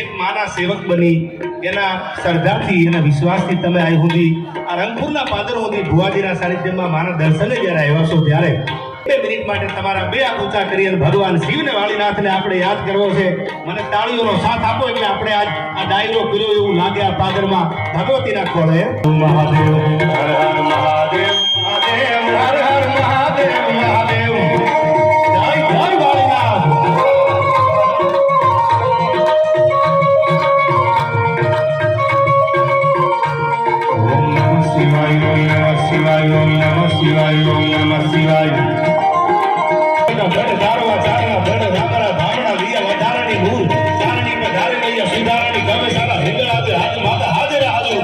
એક માના સેવક બની એના શ્રદ્ધાથી એના વિશ્વાસથી તમે આ સુધી આ રંગપુરના પાદર સુધી ભુવાજીના સાનિધ્યમાં માના દર્શને જ્યારે આવ્યા છો ત્યારે 2 મિનિટ માટે તમારા 2 હાથ ઊંચા કરી અને ભગવાન શિવને વાળીનાથને આપણે યાદ કરવો છે. મને તાળીઓનો સાથ આપો એટલે આપણે આજ આ ડાયરો કર્યો એવું લાગે આ પાદરમાં ભગવતીના ખોળે. મહાદેવ હર હર મહાદેવ મહાદેવ હર હર મહાદેવ મહાદેવ જય જય વાળીનાથ. શિવાય ઓમ નમઃ શિવાય ઓમ નમઃ શિવાય ઓમ નમઃ શિવાય. ધારવા ચારના ભડ રામરા ધામણા વિયા વધારાની મૂળ ચારણી પર ધારે લઈએ સુધારાની ગમે સારા હિંગળા દે હાથ માતા હાજર હાજર.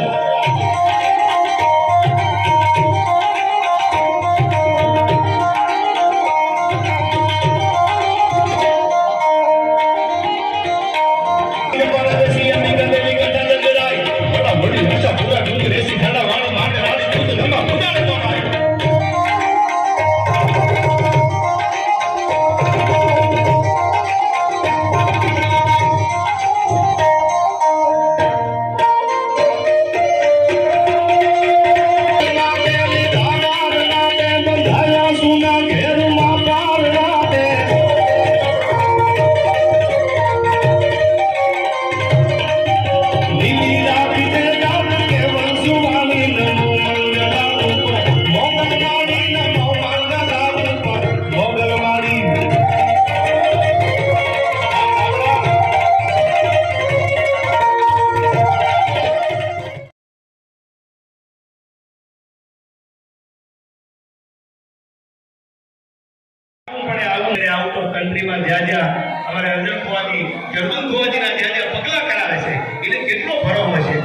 આઉટ ઓફ કન્ટ્રીમાં જ્યાં જ્યાં અમારે અર્જુન ભુવાજી જર્મન ભુવાજીના જ્યાં જ્યાં પગલા કરાવે છે એટલે કેટલો ભરોસો છે,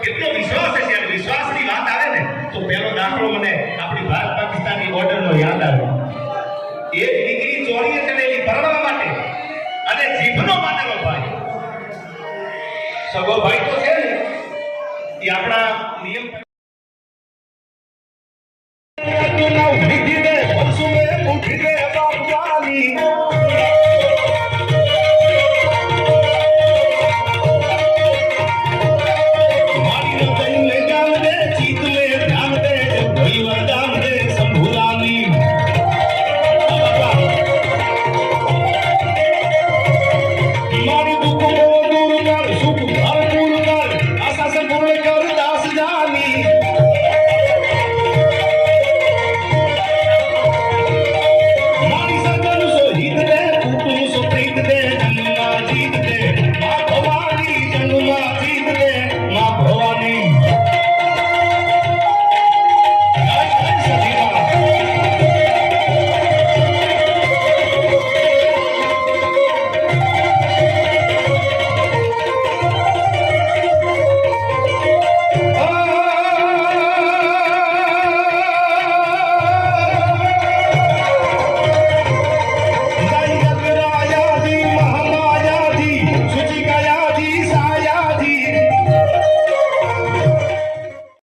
કેટલો વિશ્વાસ છે. અને વિશ્વાસની વાત આવે ને તો પહેલો દાખલો મને આપણી ભારત પાકિસ્તાનની બોર્ડરનો યાદ આવે. એક દીકરી ચોરીએ ચડેલી પરણવા માટે અને જીભનો માટેલો ભાઈ, સગો ભાઈ તો છે ને એ આપણા નિયમ